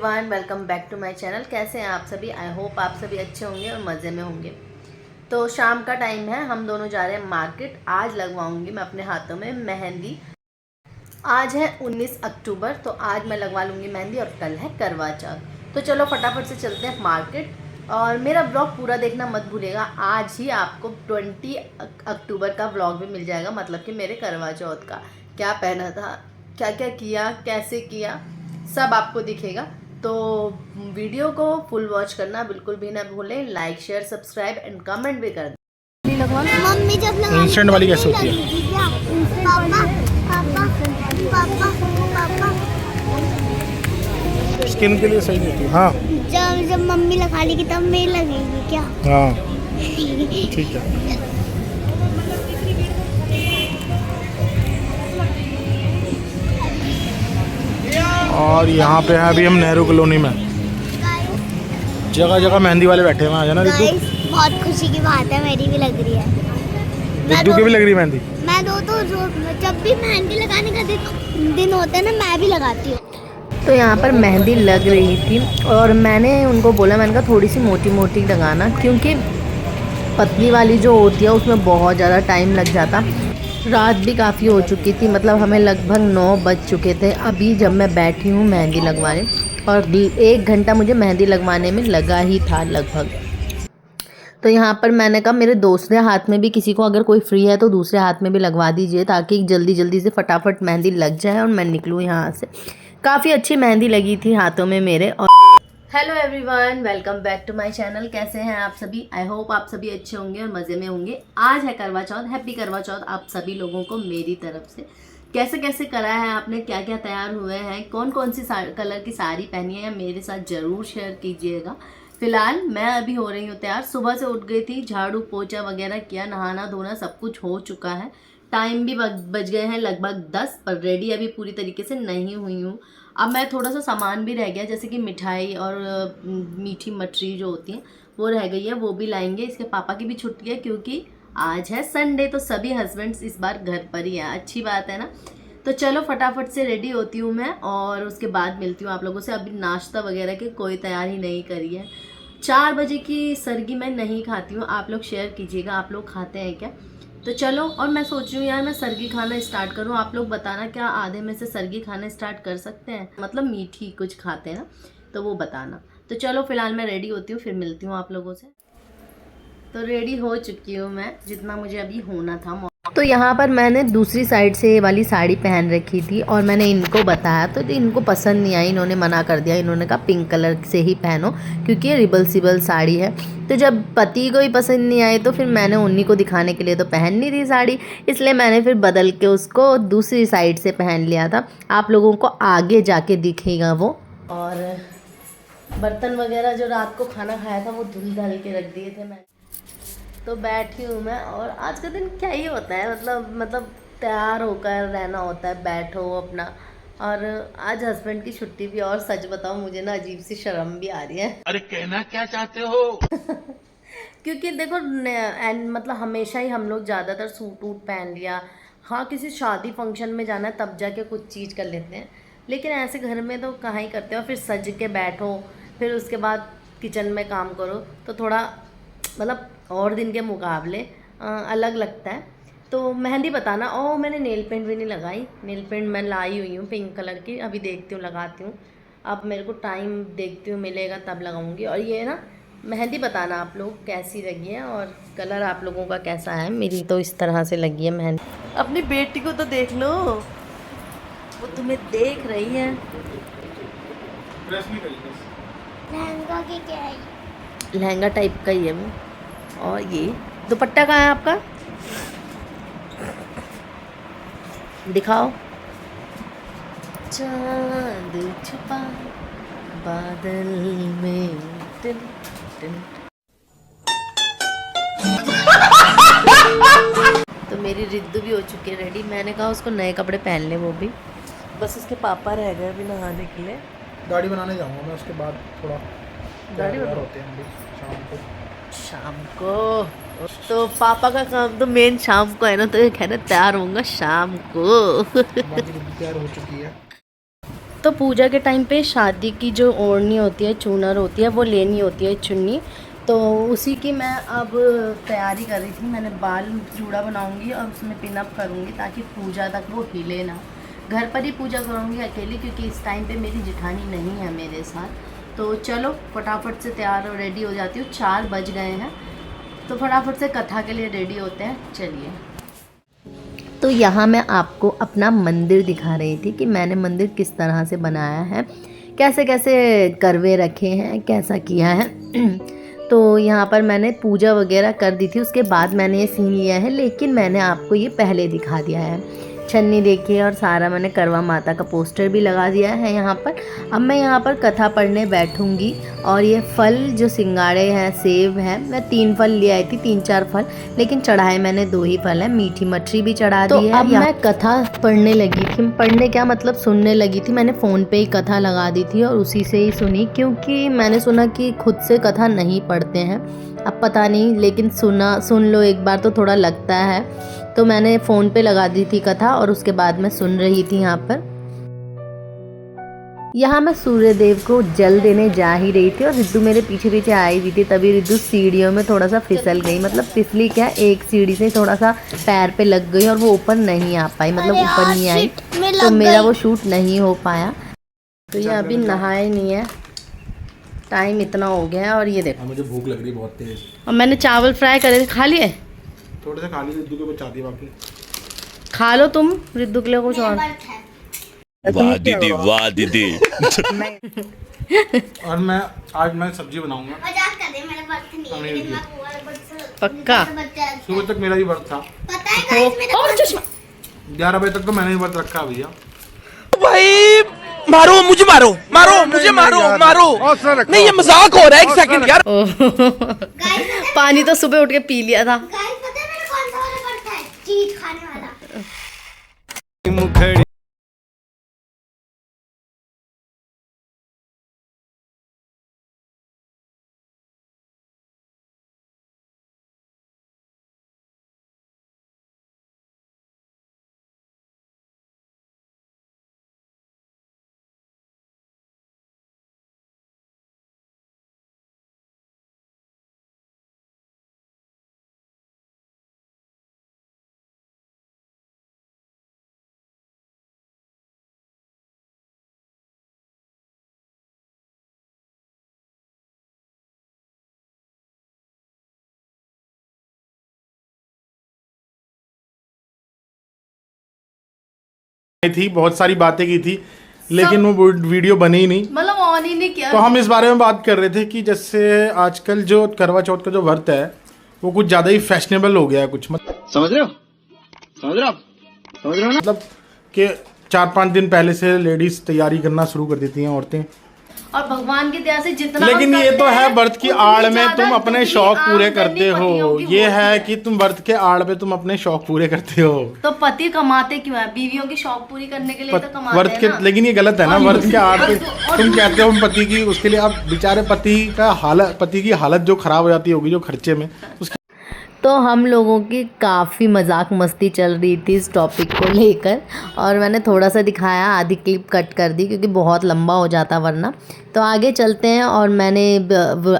Everyone, welcome back to my channel. कैसे हैं आप सभी? आई होप आप सभी अच्छे होंगे और मज़े में होंगे। तो शाम का टाइम है, हम दोनों जा रहे हैं मार्केट। आज लगवाऊंगी मैं अपने हाथों में मेहंदी। आज है 19 अक्टूबर, तो आज मैं लगवा लूँगी मेहंदी और कल है करवा चौथ। तो चलो फटाफट से चलते हैं मार्केट। और मेरा ब्लॉग पूरा देखना मत भूलिएगा। आज ही आपको 20 अक्टूबर का ब्लॉग भी मिल जाएगा, मतलब कि मेरे करवा चौथ का क्या पहना था, क्या क्या किया, कैसे किया, सब आपको दिखेगा। तो वीडियो को फुल वॉच करना बिल्कुल भी ना भूलें। Like, share, subscribe and comment भी कर दें। मम्मी जब इंस्टेंट वाली कैसे होती है? पापा पापा पापा पापा स्किन के लिए सही नहीं होती। हाँ जब मम्मी लगा लेगी तब मेरी लगेगी क्या? हाँ ठीक है। और यहाँ पे है अभी हम नेहरू कॉलोनी में। जगह जगह मेहंदी वाले बैठे हैं। आ जाना रिद्धू। बहुत खुशी की बात है, मेरी भी लग रही है। रिद्धू की भी लग रही है मेहंदी। मैं जब भी मेहंदी लगाने का दिन होता है ना, मैं भी लगाती हूँ। तो यहाँ पर मेहंदी लग रही थी और मैंने उनको बोला, मैंने कहा थोड़ी सी मोटी मोटी लगाना, क्योंकि पतली वाली जो होती है उसमें बहुत ज़्यादा टाइम लग जाता। रात भी काफ़ी हो चुकी थी, मतलब हमें लगभग 9 बज चुके थे अभी जब मैं बैठी हूँ मेहंदी लगवाने। और 1 घंटा मुझे मेहंदी लगवाने में लगा ही था लगभग। तो यहाँ पर मैंने कहा मेरे दूसरे हाथ में भी किसी को अगर कोई फ्री है तो दूसरे हाथ में भी लगवा दीजिए, ताकि जल्दी जल्दी से फटाफट मेहंदी लग जाए और मैं निकलूँ यहाँ से। काफ़ी अच्छी मेहंदी लगी थी हाथों में मेरे। और hello everyone, welcome back to my channel. कैसे हैं आप सभी? आई होप आप सभी अच्छे होंगे और मज़े में होंगे। आज है करवा चौथ। हैप्पी करवा चौथ आप सभी लोगों को मेरी तरफ से। कैसे कैसे करा है आपने, क्या क्या तैयार हुए हैं, कौन कौन सी कलर की साड़ी पहनी है, मेरे साथ ज़रूर शेयर कीजिएगा। फिलहाल मैं अभी हो रही हूँ तैयार। सुबह से उठ गई थी, झाड़ू पोछा वगैरह किया, नहाना धोना सब कुछ हो चुका है। टाइम भी बज गए हैं लगभग 10, पर रेडी अभी पूरी तरीके से नहीं हुई हूँ। अब मैं थोड़ा सा सामान भी रह गया, जैसे कि मिठाई और मीठी मठरी जो होती हैं वो रह गई है, वो भी लाएंगे। इसके पापा की भी छुट्टी है क्योंकि आज है संडे, तो सभी हस्बैंड्स इस बार घर पर ही हैं। अच्छी बात है ना। तो चलो फटाफट से रेडी होती हूँ मैं और उसके बाद मिलती हूँ आप लोगों से। अभी नाश्ता वगैरह की कोई तैयारी नहीं करी है। 4 बजे की सरगी मैं नहीं खाती हूँ। आप लोग शेयर कीजिएगा, आप लोग खाते हैं क्या? तो चलो। और मैं सोच रही हूँ यार मैं सरगी खाना स्टार्ट करूँ। आप लोग बताना, क्या आधे में से सरगी खाना स्टार्ट कर सकते हैं? मतलब मीठी कुछ खाते हैं ना, तो वो बताना। तो चलो फिलहाल मैं रेडी होती हूँ, फिर मिलती हूँ आप लोगों से। तो रेडी हो चुकी हूँ मैं, जितना मुझे अभी होना था। तो यहाँ पर मैंने दूसरी साइड से ये वाली साड़ी पहन रखी थी और मैंने इनको बताया तो इनको पसंद नहीं आई, इन्होंने मना कर दिया। इन्होंने कहा पिंक कलर से ही पहनो क्योंकि ये रिबल साड़ी है। तो जब पति को ही पसंद नहीं आई तो फिर मैंने उन्हीं को दिखाने के लिए तो पहननी थी साड़ी, इसलिए मैंने फिर बदल के उसको दूसरी साइड से पहन लिया था। आप लोगों को आगे जाके दिखेगा वो। और बर्तन वगैरह जो रात को खाना खाया था वो धुल धाल के रख दिए थे मैंने। तो बैठी हूँ मैं, और आज का दिन क्या ही होता है, मतलब तैयार होकर रहना होता है, बैठो अपना। और आज हस्बैंड की छुट्टी भी। और सच बताओ मुझे ना अजीब सी शर्म भी आ रही है। अरे कहना क्या चाहते हो? क्योंकि देखो मतलब हमेशा ही हम लोग ज़्यादातर सूट वूट पहन लिया। हाँ, किसी शादी फंक्शन में जाना है तब जाके कुछ चीज़ कर लेते हैं, लेकिन ऐसे घर में तो कहाँ ही करते हो। फिर सज के बैठो, फिर उसके बाद किचन में काम करो, तो थोड़ा मतलब और दिन के मुकाबले अलग लगता है। तो मेहंदी बताना। ओह, मैंने नेल पेंट भी नहीं लगाई। नेल पेंट मैं लाई हुई हूँ पिंक कलर की, अभी देखती हूँ लगाती हूँ। अब मेरे को टाइम देखती हूँ मिलेगा तब लगाऊंगी। और ये ना मेहंदी बताना आप लोग कैसी लगी है और कलर आप लोगों का कैसा है। मेरी तो इस तरह से लगी है मेहंदी। अपनी बेटी को तो देख लो, वो तुम्हें देख रही है। लहंगा की क्या है? लहंगा टाइप का ही है वो। और ये दुपट्टा कहाँ है आपका? दिखाओ। चांद छुपा बादल में टिन टिन। तो मेरी रिद्धू भी हो चुकी है रेडी। मैंने कहा उसको नए कपड़े पहन ले, वो भी बस उसके पापा रह गए अभी नहाने के लिए। दाढ़ी बनाने जाऊंगा मैं, उसके बाद थोड़ा दाढ़ी तैयार होते हैं हम भी शाम को। तो पापा का काम तो मेन शाम को है ना, तो ये कहना तैयार होऊंगा शाम को। हमारी रिद्धि तैयार हो चुकी है। तो पूजा के टाइम पे शादी की जो ओढ़नी होती है, चूनर होती है, वो लेनी होती है, चुन्नी। तो उसी की मैं अब तैयारी कर रही थी। मैंने बाल जूड़ा बनाऊंगी और उसमें पिन अप करूँगी ताकि पूजा तक वो हिले ना। घर पर ही पूजा करूँगी अकेली, क्योंकि इस टाइम पे मेरी जिठानी नहीं है मेरे साथ। तो चलो फटाफट से तैयार और रेडी हो जाती हूँ। 4 बज गए हैं, तो फटाफट से कथा के लिए रेडी होते हैं। चलिए। तो यहाँ मैं आपको अपना मंदिर दिखा रही थी कि मैंने मंदिर किस तरह से बनाया है, कैसे कैसे करवे रखे हैं, कैसा किया है। तो यहाँ पर मैंने पूजा वगैरह कर दी थी, उसके बाद मैंने ये सीन लिया है, लेकिन मैंने आपको ये पहले दिखा दिया है। छन्नी देखिए, और सारा मैंने करवा माता का पोस्टर भी लगा दिया है यहाँ पर। अब मैं यहाँ पर कथा पढ़ने बैठूँगी। और ये फल जो सिंगाड़े हैं, सेब है, मैं 3 फल ले आई थी, 3-4 फल, लेकिन चढ़ाए मैंने 2 ही फल हैं। मीठी मछली भी चढ़ा दी है। अब मैं कथा पढ़ने लगी थी। पढ़ने क्या मतलब, सुनने लगी थी। मैंने फ़ोन पे ही कथा लगा दी थी और उसी से ही सुनी, क्योंकि मैंने सुना कि खुद से कथा नहीं पढ़ते हैं। अब पता नहीं, लेकिन सुन लो एक बार तो थोड़ा लगता है। तो मैंने फ़ोन पे लगा दी थी कथा और उसके बाद मैं सुन रही थी यहाँ पर। यहाँ मैं सूर्य देव को जल देने जा ही रही थी और रिद्धू मेरे पीछे पीछे आई हुई थी। तभी रिद्धू सीढ़ियों में थोड़ा सा फिसल गई, मतलब फिसली क्या, एक सीढ़ी से थोड़ा सा पैर पे लग गई और वो ऊपर नहीं आ पाई, मतलब ऊपर नहीं आई। तो मेरा वो शूट नहीं हो पाया। तो ये अभी नहाए नहीं है, टाइम इतना हो गया है। और ये देखो, मुझे भूख लग रही है बहुत तेज। और मैंने चावल फ्राई करे थे, खा लिए? थोड़े से खा ली, रिद्धू के बचा दिए, बाकी खा लो तुम, रिद्धू के लिए कुछ और। वाह दीदी, वाह दीदी। और मैं आज सब्जी बनाऊंगा। मजाक कर रहे हैं, मेरा बर्थ नहीं है, लेकिन मैं पूरा बर्थ पक्का? सुबह तक मेरा ही व्रत था। पता है गाइस, मेरा और चश्मा 11 बजे तक तो मैंने ही व्रत रखा भैया। भाई मारो मुझे, मारो मारो मुझे, मारो मारो। नहीं, ये मजाक हो रहा है, 1 सेकंड यार। गाइस पानी तो सुबह उठ के पी लिया था। गाइस पता है मेरा कौन सा वाला बर्थ है? चीज खाने वाला। थी बहुत सारी बातें की थी, लेकिन वो वीडियो बनी ही नहीं, मतलब ऑन ही नहीं किया। तो हम इस बारे में बात कर रहे थे कि जैसे आजकल जो करवा चौथ का जो व्रत है वो कुछ ज़्यादा ही फैशनेबल हो गया है कुछ, समझ रहे हो, समझ रहे हो, समझ रहे हो ना? मतलब कि 4-5 दिन पहले से लेडीज तैयारी करना शुरू कर देती हैं, औरतें। और भगवान की दया से जितना लेकिन हम ये तो करते है हैं, व्रत की उतनी आड़ में ज्यादा तुम अपने दुगनी शौक पूरे आमदनी करते हो। पतियों की ये होती है कि तुम व्रत के आड़ में तुम अपने शौक पूरे करते हो। तो पति कमाते क्यों है? बीवियों की शौक पूरी करने के लिए तो कमाते व्रत हैं के, ना। लेकिन ये गलत है ना, और व्रत के आड़ पे और तुम कहते हो पति की, उसके लिए आप बेचारे पति की हालत जो खराब हो जाती होगी जो खर्चे में उसकी। तो हम लोगों की काफ़ी मजाक मस्ती चल रही थी इस टॉपिक को लेकर, और मैंने थोड़ा सा दिखाया, आधी क्लिप कट कर दी क्योंकि बहुत लंबा हो जाता वरना। तो आगे चलते हैं। और मैंने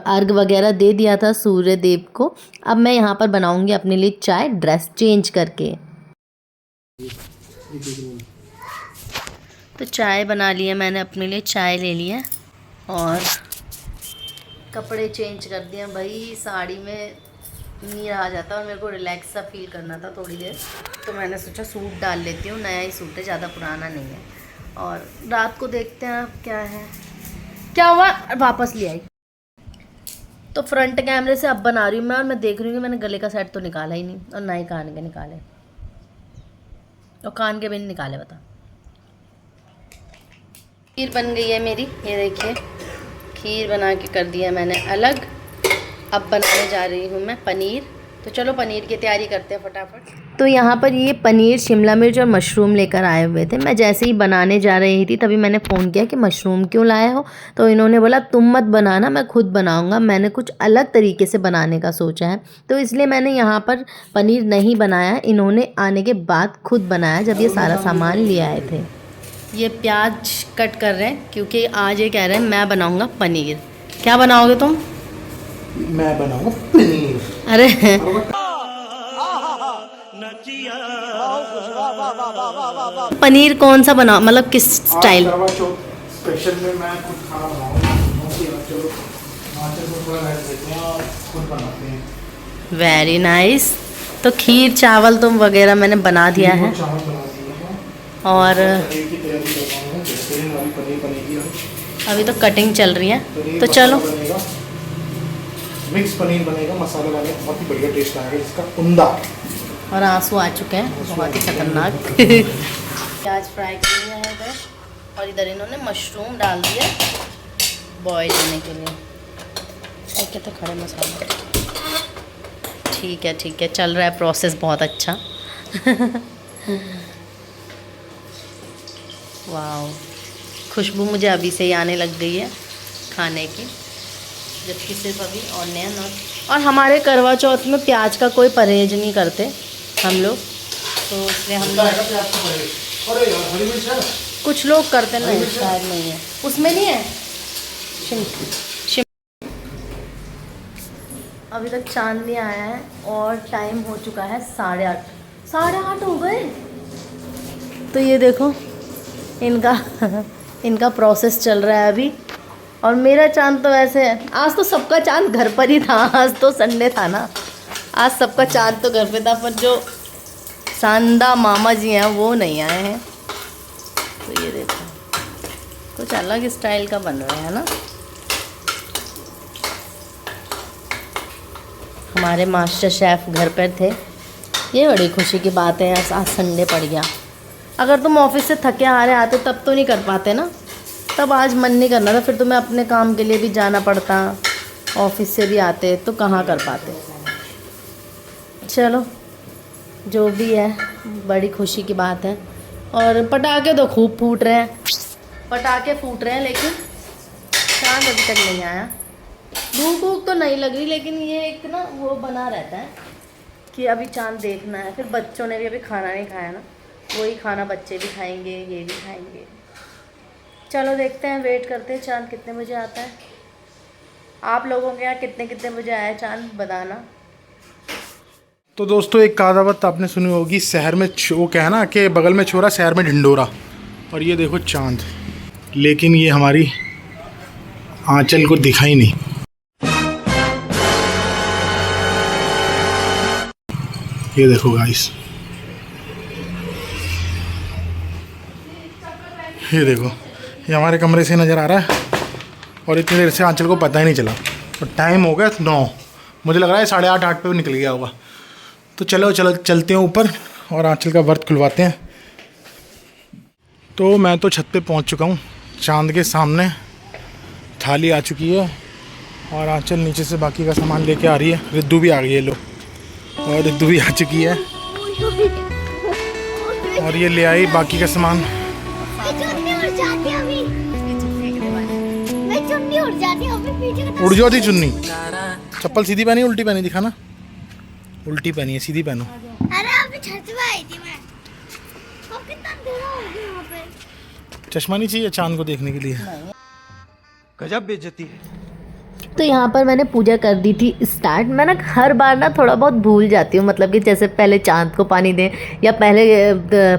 अर्घ वगैरह दे दिया था सूर्य देव को। अब मैं यहाँ पर बनाऊँगी अपने लिए चाय, ड्रेस चेंज करके। तो चाय बना लिया मैंने, अपने लिए चाय ले लिया और कपड़े चेंज कर दिए। भाई साड़ी में नहीं रहा जाता और मेरे को रिलैक्स सा फील करना था थोड़ी देर, तो मैंने सोचा सूट डाल लेती हूँ। नया ही सूट है, ज़्यादा पुराना नहीं है। और रात को देखते हैं क्या है, क्या हुआ, वापस ले आई। तो फ्रंट कैमरे से अब बना रही हूँ मैं, और मैं देख रही हूँ कि मैंने गले का सेट तो निकाला ही नहीं और ना ही कान के निकाले, और कान के भी नहीं निकाले। बता, खीर बन गई है मेरी, ये देखिए खीर बना के कर दिया मैंने अलग। अब बनाने जा रही हूँ मैं पनीर। तो चलो पनीर की तैयारी करते हैं फटाफट। तो यहाँ पर ये पनीर, शिमला मिर्च और मशरूम लेकर आए हुए थे। मैं जैसे ही बनाने जा रही थी तभी मैंने फ़ोन किया कि मशरूम क्यों लाए हो, तो इन्होंने बोला तुम मत बनाना, मैं खुद बनाऊँगा। मैंने कुछ अलग तरीके से बनाने का सोचा है, तो इसलिए मैंने यहाँ पर पनीर नहीं बनाया। इन्होंने आने के बाद खुद बनाया जब ये सारा सामान ले आए थे। ये प्याज कट कर रहे हैं क्योंकि आज ये कह रहे हैं मैं बनाऊंगा पनीर। क्या बनाओगे तुम? मैं बनाऊंगा पनीर। अरे पनीर कौन सा बनाओ, मतलब किस स्टाइल? करवा चौथ स्पेशल में मैं खुद खाना बनाऊंगा। चलो आंचल को थोड़ा रेस्ट देते हैं और खुद बनाते हैं। Very nice. तो खीर चावल तुम वगैरह मैंने बना दिया है चावल बना दिए हैं और पनीर की तैयारी कर रहा हूँ। बेहतरीन वाली पनीर बनेगी आज। अभी तो कटिंग चल रही है। पनीर तो मसाला चलो बनेगा, मिक्स पनीर बनेगा मसाले वाले, बहुत ही बढ़िया टेस्ट आएगा इसका, उम्दा। और आंसू आ चुके हैं बहुत ही खतरनाक। प्याज फ्राई कर लिया है इधर, और इधर इन्होंने मशरूम डाल दिया बॉईल होने के लिए। ठीक है, तो खड़े मसाले ठीक है चल रहा है प्रोसेस बहुत अच्छा। वाह, खुशबू मुझे अभी से ही आने लग गई है खाने की, जबकि सिर्फ अभी ऑनियन और हमारे करवा चौथ में प्याज का कोई परहेज नहीं करते हम लोग, तो इसलिए हम कुछ लोग करते नहीं, शायद नहीं है उसमें, नहीं है अभी तक चांद नहीं आया है और टाइम हो चुका है 8:30। 8:30 हो गए। तो ये देखो इनका प्रोसेस चल रहा है अभी। और मेरा चांद तो वैसे है, आज तो सबका चांद घर पर ही था, आज तो संडे था ना, आज सबका चांद तो घर पे था, पर जो सांदा मामा जी हैं वो नहीं आए हैं। तो ये देखो कुछ अलग स्टाइल का बन रहा है ना। हमारे मास्टर शेफ़ घर पर थे, ये बड़ी खुशी की बात है। आज संडे पड़ गया। अगर तुम ऑफिस से थके हारे आते तब तो नहीं कर पाते ना, तब आज मन नहीं करना था, फिर तुम्हें अपने काम के लिए भी जाना पड़ता, ऑफिस से भी आते तो कहाँ कर पाते। चलो जो भी है बड़ी खुशी की बात है। और पटाखे तो खूब फूट रहे हैं, पटाखे फूट रहे हैं, लेकिन चाँद अभी तक नहीं आया। भूख वूख तो नहीं लग रही, लेकिन ये एक ना वो बना रहता है कि अभी चाँद देखना है। फिर बच्चों ने भी अभी खाना नहीं खाया ना, वही खाना बच्चे भी खाएंगे, ये भी खाएंगे। चलो देखते हैं, वेट करते हैं चाँद कितने बजे आता है। आप लोगों के यहाँ कितने बजे आया चाँद, बताना। तो दोस्तों एक कहावत आपने सुनी होगी, शहर में वो क्या है ना कि बगल में छोरा शहर में ढिंडोरा। और ये देखो चाँद, लेकिन ये हमारी आंचल को दिखा ही नहीं। ये देखो गाइस, ये देखो, ये हमारे कमरे से नज़र आ रहा है और इतनी देर से आंचल को पता ही नहीं चला। और टाइम हो गया 9, मुझे लग रहा है 8:30 8 पे निकल गया होगा। तो चलो चलते हैं ऊपर और आंचल का व्रत खुलवाते हैं। तो मैं तो छत पे पहुंच चुका हूं, चांद के सामने थाली आ चुकी है और आंचल नीचे से बाकी का सामान लेके आ रही है। रिद्धू भी आ गई है, लो, और रिद्धू भी आ चुकी है और ये ले आई बाकी का सामान। उड़ जाती चुन्नी, चप्पल सीधी पहनी उल्टी पहनी, दिखाना। उल्टी पहनी है, सीधी पहनो। अरे अभी छत पे आई थी मैं, अब कितना अंधेरा हो गया यहाँ पे। चश्मा नहीं चाहिए चांद को देखने के लिए? गजब बेइज्जती है। तो यहाँ पर मैंने पूजा कर दी थी स्टार्ट। मैं ना हर बार ना थोड़ा बहुत भूल जाती हूँ, मतलब कि जैसे पहले चांद को पानी दें या पहले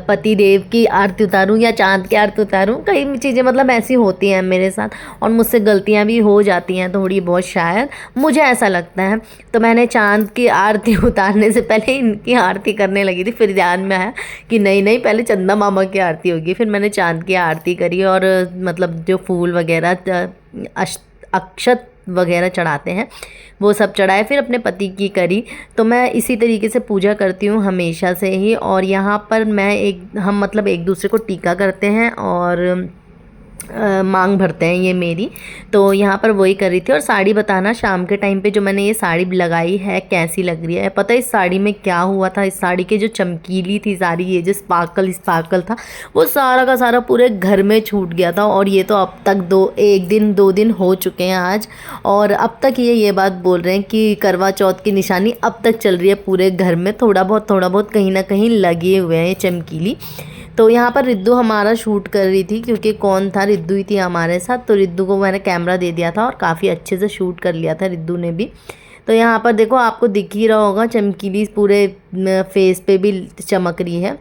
पति देव की आरती उतारूँ या चांद की आरती उतारूँ, कई चीज़ें मतलब ऐसी होती हैं मेरे साथ और मुझसे गलतियाँ भी हो जाती हैं थोड़ी बहुत, शायद मुझे ऐसा लगता है। तो मैंने चांद की आरती उतारने से पहले इनकी आरती करने लगी थी, फिर ध्यान में आया कि नहीं पहले चंदा मामा की आरती होगी। फिर मैंने चांद की आरती करी और मतलब जो फूल वगैरह अक्षत वगैरह चढ़ाते हैं वो सब चढ़ाए, फिर अपने पति की करी। तो मैं इसी तरीके से पूजा करती हूँ हमेशा से ही। और यहाँ पर हम मतलब एक दूसरे को टीका करते हैं और मांग भरते हैं, ये मेरी। तो यहाँ पर वही कर रही थी। और साड़ी बताना, शाम के टाइम पे जो मैंने ये साड़ी लगाई है कैसी लग रही है। पता है इस साड़ी में क्या हुआ था? इस साड़ी के जो चमकीली थी साड़ी, ये जो स्पार्कल था वो सारा का सारा पूरे घर में छूट गया था। और ये तो अब तक 2 दिन हो चुके हैं आज, और अब तक ये बात बोल रहे हैं कि करवा चौथ की निशानी अब तक चल रही है पूरे घर में, थोड़ा बहुत कहीं ना कहीं लगे हुए हैं ये चमकीली। तो यहाँ पर रिद्धू हमारा शूट कर रही थी, क्योंकि कौन था, रिद्धू ही थी हमारे साथ। तो रिद्धू को मैंने कैमरा दे दिया था और काफ़ी अच्छे से शूट कर लिया था रिद्धू ने भी। तो यहाँ पर देखो आपको दिख ही रहा होगा, चमकीली पूरे फेस पे भी चमक रही है।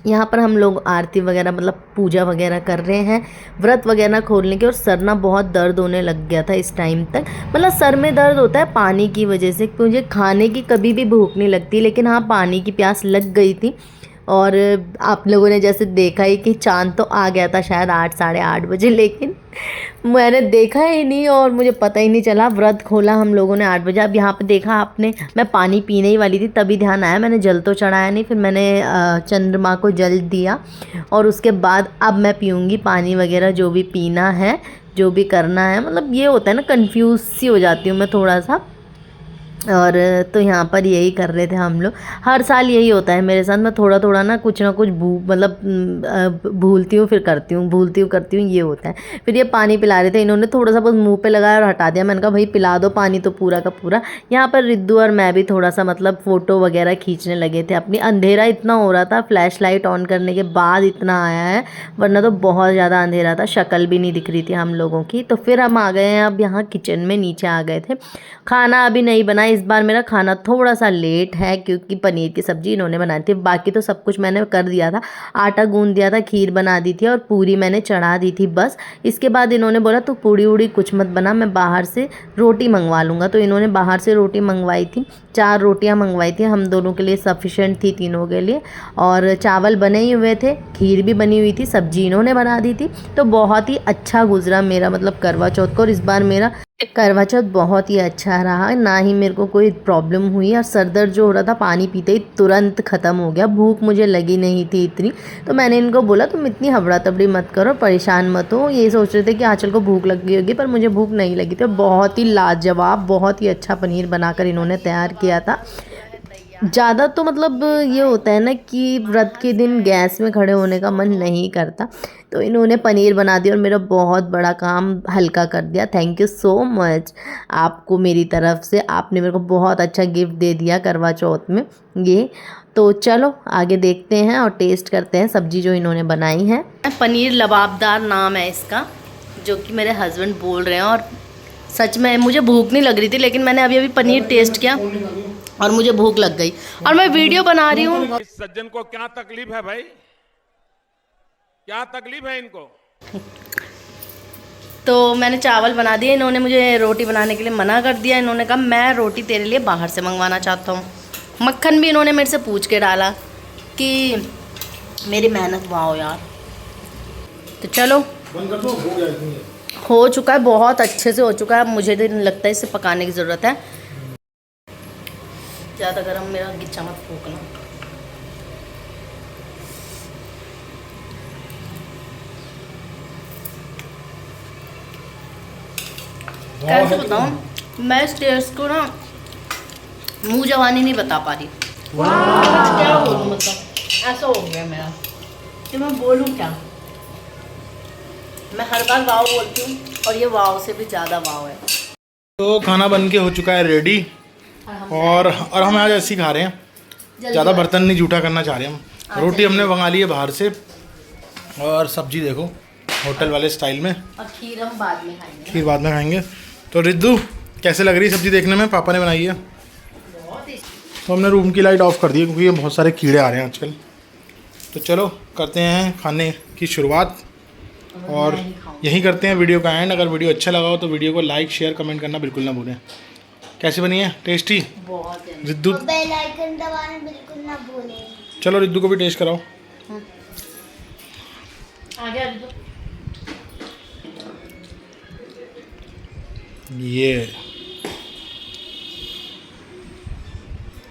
यहाँ पर हम लोग आरती वगैरह मतलब पूजा वगैरह कर रहे हैं, व्रत वगैरह खोलने के। और सर ना बहुत दर्द होने लग गया था इस टाइम तक, मतलब सर में दर्द होता है पानी की वजह से। मुझे खाने की कभी भी भूख नहीं लगती, लेकिन हाँ पानी की प्यास लग गई थी। और आप लोगों ने जैसे देखा ही कि चांद तो आ गया था शायद 8 साढ़े 8 बजे, लेकिन मैंने देखा ही नहीं और मुझे पता ही नहीं चला। व्रत खोला हम लोगों ने 8 बजे। अब यहाँ पे देखा आपने, मैं पानी पीने ही वाली थी तभी ध्यान आया, मैंने जल तो चढ़ाया नहीं। फिर मैंने चंद्रमा को जल दिया और उसके बाद अब मैं पीऊँगी पानी वगैरह, जो भी पीना है, जो भी करना है। मतलब ये होता है ना, कन्फ्यूज़ सी हो जाती हूँ मैं थोड़ा सा। और तो यहाँ पर यही कर रहे थे हम लोग। हर साल यही होता है मेरे साथ, मैं थोड़ा थोड़ा ना कुछ मतलब भूलती हूँ फिर करती हूँ, भूलती हूँ करती हूँ, ये होता है। फिर ये पानी पिला रहे थे, इन्होंने थोड़ा सा बस मुंह पे लगाया और हटा दिया। मैंने कहा भाई पिला दो पानी तो पूरा का पूरा। यहाँ पर रिद्धू और मैं भी थोड़ा सा मतलब फ़ोटो वगैरह खींचने लगे थे अपनी। अंधेरा इतना हो रहा था, फ्लैश लाइट ऑन करने के बाद इतना आया है, वरना तो बहुत ज़्यादा अंधेरा था, शक्ल भी नहीं दिख रही थी हम लोगों की। तो फिर हम आ गए हैं अब यहाँ किचन में, नीचे आ गए थे। खाना अभी नहीं बना, इस बार मेरा खाना थोड़ा सा लेट है, क्योंकि पनीर की सब्ज़ी इन्होंने बनाई थी। बाकी तो सब कुछ मैंने कर दिया था, आटा गूंद दिया था, खीर बना दी थी और पूरी मैंने चढ़ा दी थी बस। इसके बाद इन्होंने बोला तो पूड़ी उड़ी कुछ मत बना, मैं बाहर से रोटी मंगवा लूँगा। तो इन्होंने बाहर से रोटी मंगवाई थी, 4 रोटियां मंगवाई थी, हम दोनों के लिए सफिशेंट थी, तीनों के लिए। और चावल बने ही हुए थे, खीर भी बनी हुई थी, सब्जी इन्होंने बना दी थी। तो बहुत ही अच्छा गुजरा मेरा मतलब करवा चौथ को। और इस बार मेरा करवा चौथ बहुत ही अच्छा रहा, ना ही मेरे को कोई प्रॉब्लम हुई। और सर दर्द जो हो रहा था पानी पीते ही तुरंत ख़त्म हो गया, भूख मुझे लगी नहीं थी इतनी। तो मैंने इनको बोला तुम इतनी हबड़ा तबड़ी मत करो, परेशान मत हो। ये सोच रहे थे कि आंचल को भूख लग गई होगी, पर मुझे भूख नहीं लगी थी। बहुत ही लाजवाब, बहुत ही अच्छा पनीर बनाकर इन्होंने तैयार किया था। ज़्यादा तो मतलब ये होता है ना कि व्रत के दिन गैस में खड़े होने का मन नहीं करता, तो इन्होंने पनीर बना दिया और मेरा बहुत बड़ा काम हल्का कर दिया। थैंक यू सो मच आपको मेरी तरफ से, आपने मेरे को बहुत अच्छा गिफ्ट दे दिया करवा चौथ में ये। तो चलो आगे देखते हैं और टेस्ट करते हैं सब्जी जो इन्होंने बनाई है। पनीर लबाबदार नाम है इसका, जो कि मेरे हस्बैंड बोल रहे हैं। और सच में मुझे भूख नहीं लग रही थी, लेकिन मैंने अभी पनीर टेस्ट किया और मुझे भूख लग गई, और मैं वीडियो बना रही हूँ। इस सज्जन को क्या तकलीफ है भाई, क्या तकलीफ है इनको? तो मैंने चावल बना दिए, इन्होंने मुझे रोटी बनाने के लिए मना कर दिया। इन्होंने कहा मैं रोटी तेरे लिए बाहर से मंगवाना चाहता हूँ। मक्खन भी इन्होंने मेरे से पूछ के डाला कि मेरी मेहनत वाह यार। तो चलो हो चुका है, बहुत अच्छे से हो चुका है। मुझे तो लगता है इसे पकाने की ज़रूरत है। ज़्यादा गर्म मेरा गिच्चा मत फूकना। कैसे बताऊँ मैं इस टेस्ट को ना, मुँह जवानी नहीं बता पा रही। क्या बोलूँ, मतलब ऐसा हो गया मेरा कि मैं बोलूँ क्या। मैं हर बार वाव बोलती हूँ और ये वाव से भी ज़्यादा वाव है। तो खाना बन के हो चुका है रेडी, और हम आज ऐसे ही खा रहे हैं, ज़्यादा बर्तन नहीं जूठा करना चाह रहे हम। रोटी हमने मंगा ली है बाहर से, और सब्जी देखो होटल वाले स्टाइल में, और खीर हम बाद में खाएंगे। खीर बाद में खाएंगे। तो रिद्धू कैसे लग रही है सब्जी देखने में, पापा ने बनाई है। तो हमने रूम की लाइट ऑफ कर दी है, क्योंकि ये बहुत सारे कीड़े आ रहे हैं आजकल। तो चलो करते हैं खाने की शुरुआत, और यहीं करते हैं वीडियो का एंड। अगर वीडियो अच्छा लगा हो तो वीडियो को लाइक शेयर कमेंट करना बिल्कुल ना भूलें। कैसी बनी है, टेस्टी? बहुत है। रिद्धू बेल आइकन दबाना बिल्कुल ना भूलें। चलो रिद्धू को भी टेस्ट कराओ। आगे ये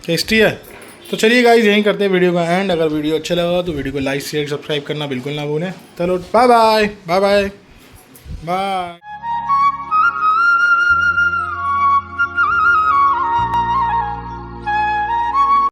टेस्टी है। तो चलिए गाइस यहीं करते हैं वीडियो का एंड। अगर वीडियो अच्छा लगा तो वीडियो को लाइक शेयर सब्सक्राइब करना बिल्कुल ना भूलें। चलो bye bye bye bye bye.